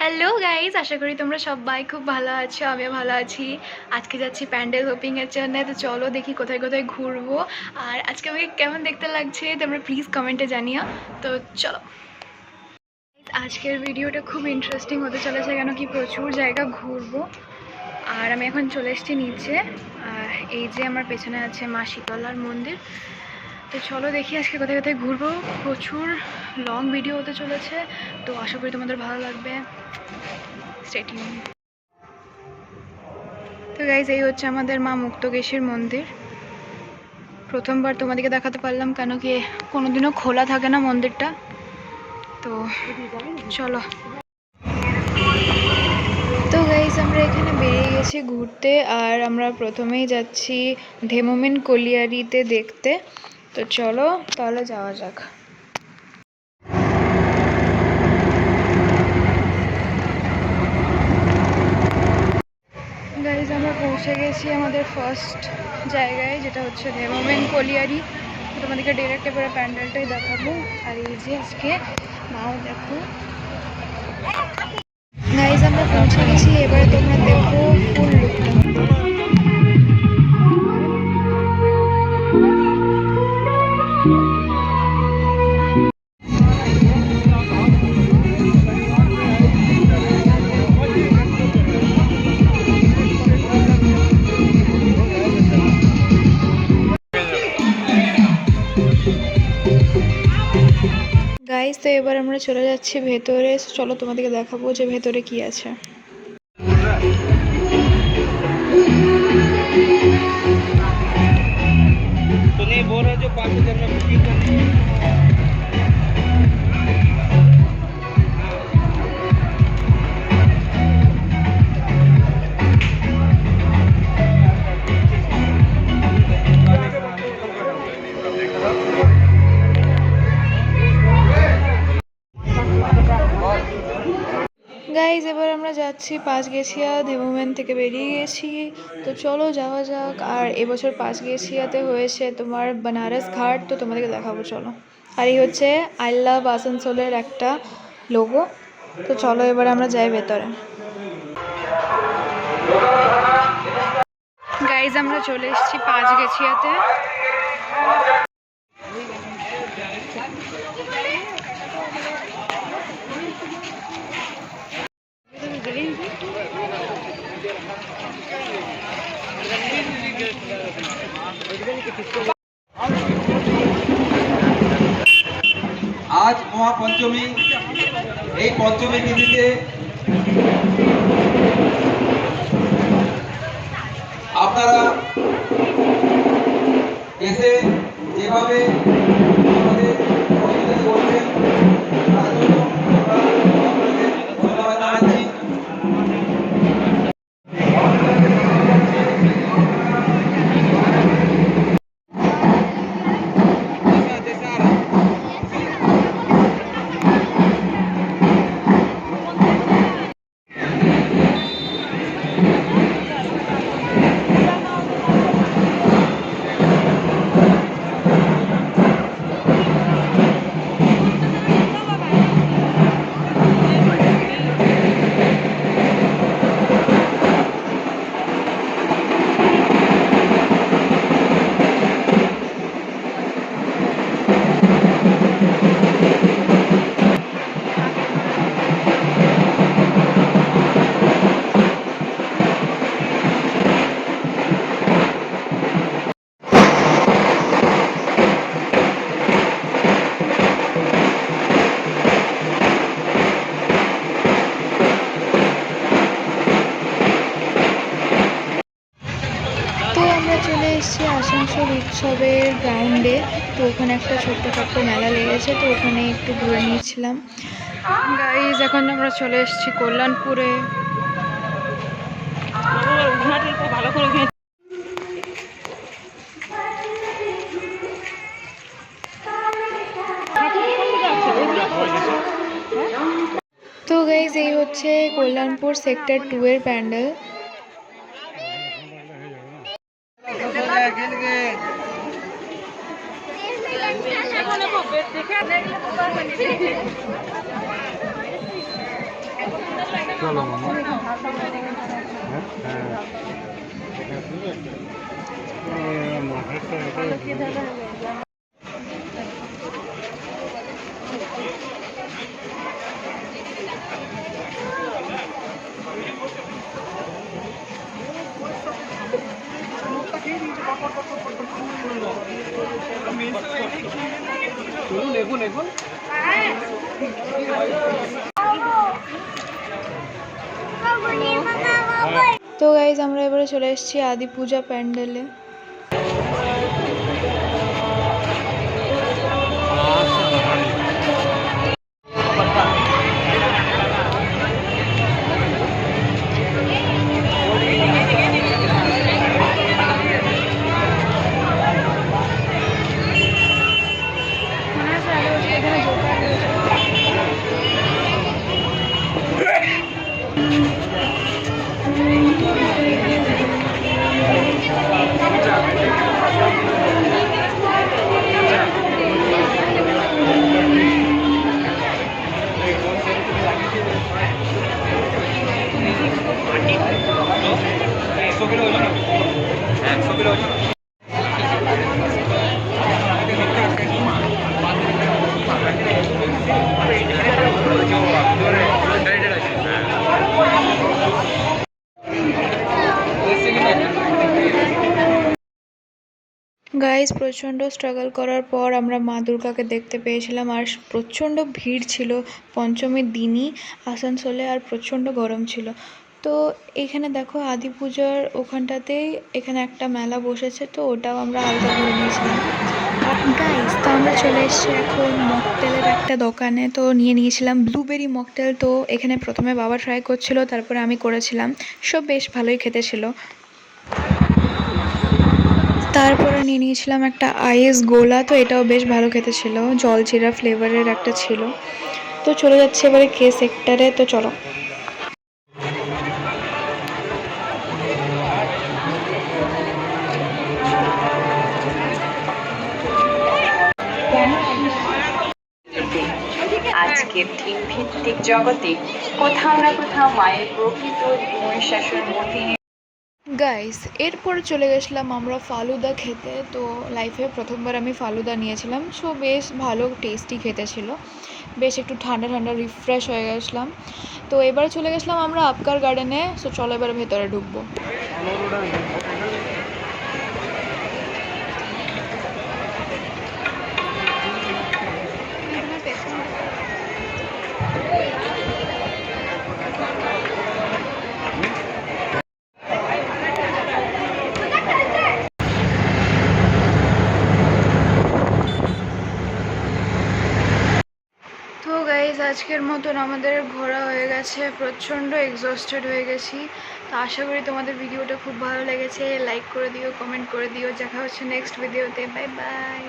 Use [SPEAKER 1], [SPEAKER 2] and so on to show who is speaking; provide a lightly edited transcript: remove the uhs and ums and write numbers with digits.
[SPEAKER 1] Hello guys, আশা করি তোমরা সবাই খুব ভালো আছো। আমিও ভালো আছি। আজকে যাচ্ছি প্যান্ডেল হোপিংয়ের জন্য। তো চলো দেখি কোথায় কোথায় ঘুরবো, আর আজকে আমাকে কেমন দেখতে লাগছে তোমরা প্লিজ কমেন্টে জানিও। তো চলো, আজকের ভিডিওটা খুব ইন্টারেস্টিং হতে চলেছে, কেন কি প্রচুর জায়গা ঘুরবো। আর আমি এখন চলে এসেছি নিচে। আর এই যে আমার পেছনে আছে মা শীতলার মন্দির। তো চলো দেখি আজকে কোথায় কোথায় ঘুরবো। প্রচুর লং ভিডিও হতে চলেছে, তো আশা করি তোমাদের ভালো লাগবে। Stay tune. তো গাইজ, এই হচ্ছে আমাদের মা মুক্তকেশীর মন্দির। প্রথমবার তোমাদেরকে দেখাতে পারলাম, কেন কি কোনোদিনও খোলা থাকে না মন্দিরটা। তো চলো। তো গাইজ, আমরা এখানে বেরিয়ে গেছি ঘুরতে, আর আমরা প্রথমেই যাচ্ছি ধেমোমেন কলিয়ারিতে দেখতে। তো চলো তাহলে যাওয়া যাক। গাইজ, আমরা পৌঁছে গেছি আমাদের ফার্স্ট জায়গায়, যেটা হচ্ছে ধেমোমেন কলিয়ারি। তোমাদেরকে ডিরেক্ট এবারে প্যান্ডেলটাই দেখাবো। আর এই যে আজকে মাও দেখো। গাইজ, আমরা পৌঁছে গেছি, এবারে তোমরা দেখো ফুল লুকটা। গাইজ, তো এবার আমরা চলে যাচ্ছি ভেতরে। চলো তোমাদেরকে দেখাবো যে ভেতরে কি আছে।
[SPEAKER 2] तो नहीं बोल रहे जो पार्टी करना बुकिंग करनी है।
[SPEAKER 1] গাইজ, এবার আমরা যাচ্ছি পাঁচগেছিয়া। ধেমোমেন থেকে বেরিয়ে গেছি, তো চলো যাওয়া যাক। আর এবছর পাঁচগেছিয়াতে হয়েছে তোমার বেনারস ঘাট, তো তোমাদেরকে দেখাবো চলো। আর এই হচ্ছে আই লাভ আসানসোলের একটা লোগো। তো চলো এবার আমরা যাই ভেতরে। গাইজ, আমরা চলে এসেছি পাঁচগেছিয়াতে।
[SPEAKER 3] আজ মহাপঞ্চমী। এই পঞ্চমী তিথিতে আপনারা এসে যেভাবে আমাদের সহযোগিতা করছেন, তার জন্য আমরা আপনাদের ধন্যবাদ জানাচ্ছি। চলে এসেছি আসানসোল উৎসবের গ্রাউন্ডে। তো ওখানে একটা ছোট্ট মেলা লেগেছে, তো ওখানে একটু ঘুরে নিয়েছিলাম। গাইজ, এখন আমরা চলে এসেছি কল্যাণপুরে। তো গাইজ, এই হচ্ছে কল্যাণপুর সেক্টর 2 এর প্যান্ডেল।
[SPEAKER 2] চলো মামা চলুন এগুন এগুন
[SPEAKER 3] তো গাইজ আমরা এবারে চলে এসেছি আদি পূজা প্যান্ডেলে। গাইজ প্রচণ্ড স্ট্রাগল করার পর আমরা মা দুর্গাকে দেখতে পেয়েছিলাম, আর প্রচণ্ড ভিড় ছিল পঞ্চমীর দিনই আসানসোলে, আর প্রচণ্ড গরম ছিল। তো এখানে দেখো আদি পূজার ওখানটাতেই এখানে একটা মেলা বসেছে, তো ওটাও আমরা হালকা ঘুরে নিয়েছিলাম। আর গাইজ তো আমরা চলে এসেছি এখন মকটেলের একটা দোকানে, তো নিয়ে নিয়েছিলাম ব্লুবেরি মকটেল। তো এখানে প্রথমে বাবা ট্রাই করছিল, তারপরে আমি করেছিলাম, সব বেশ ভালোই খেতে ছিল। তারপরে নিয়ে নিয়েছিলাম একটা আইস গোলা, তো এটাও বেশ ভালো খেতে ছিল, জলজিরা ফ্লেভারের একটা ছিল। তো চলে যাচ্ছে এবারে কে সেক্টরে, তো চলো।
[SPEAKER 4] আজকের থিম ভিত্তিক জগতে কোথাও না কোথাও মায়ের প্রকৃত মহিষাসুর মূর্তি
[SPEAKER 3] গাইস এরপর চলে গেছিলাম আমরা ফালুদা খেতে। তো লাইফে প্রথমবার আমি ফালুদা নিয়েছিলাম, সো বেশ ভালো টেস্টি খেতে ছিল, বেশ একটু ঠান্ডা ঠান্ডা রিফ্রেশ হয়ে গেছিলাম। তো এবার চলে গেছিলাম আমরা আপকার গার্ডেনে, সো চলো এবার ভেতরে ঢুকবো। তো গাইজ আজকের মতন আমাদের ঘোরা হয়ে গেছে, প্রচণ্ড এক্সস্টেড হয়ে গেছি। তো আশা করি তোমাদের ভিডিওটা খুব ভালো লেগেছে, লাইক করে দিও, কমেন্ট করে দিও। দেখা হচ্ছে নেক্সট ভিডিওতে, বাই বাই।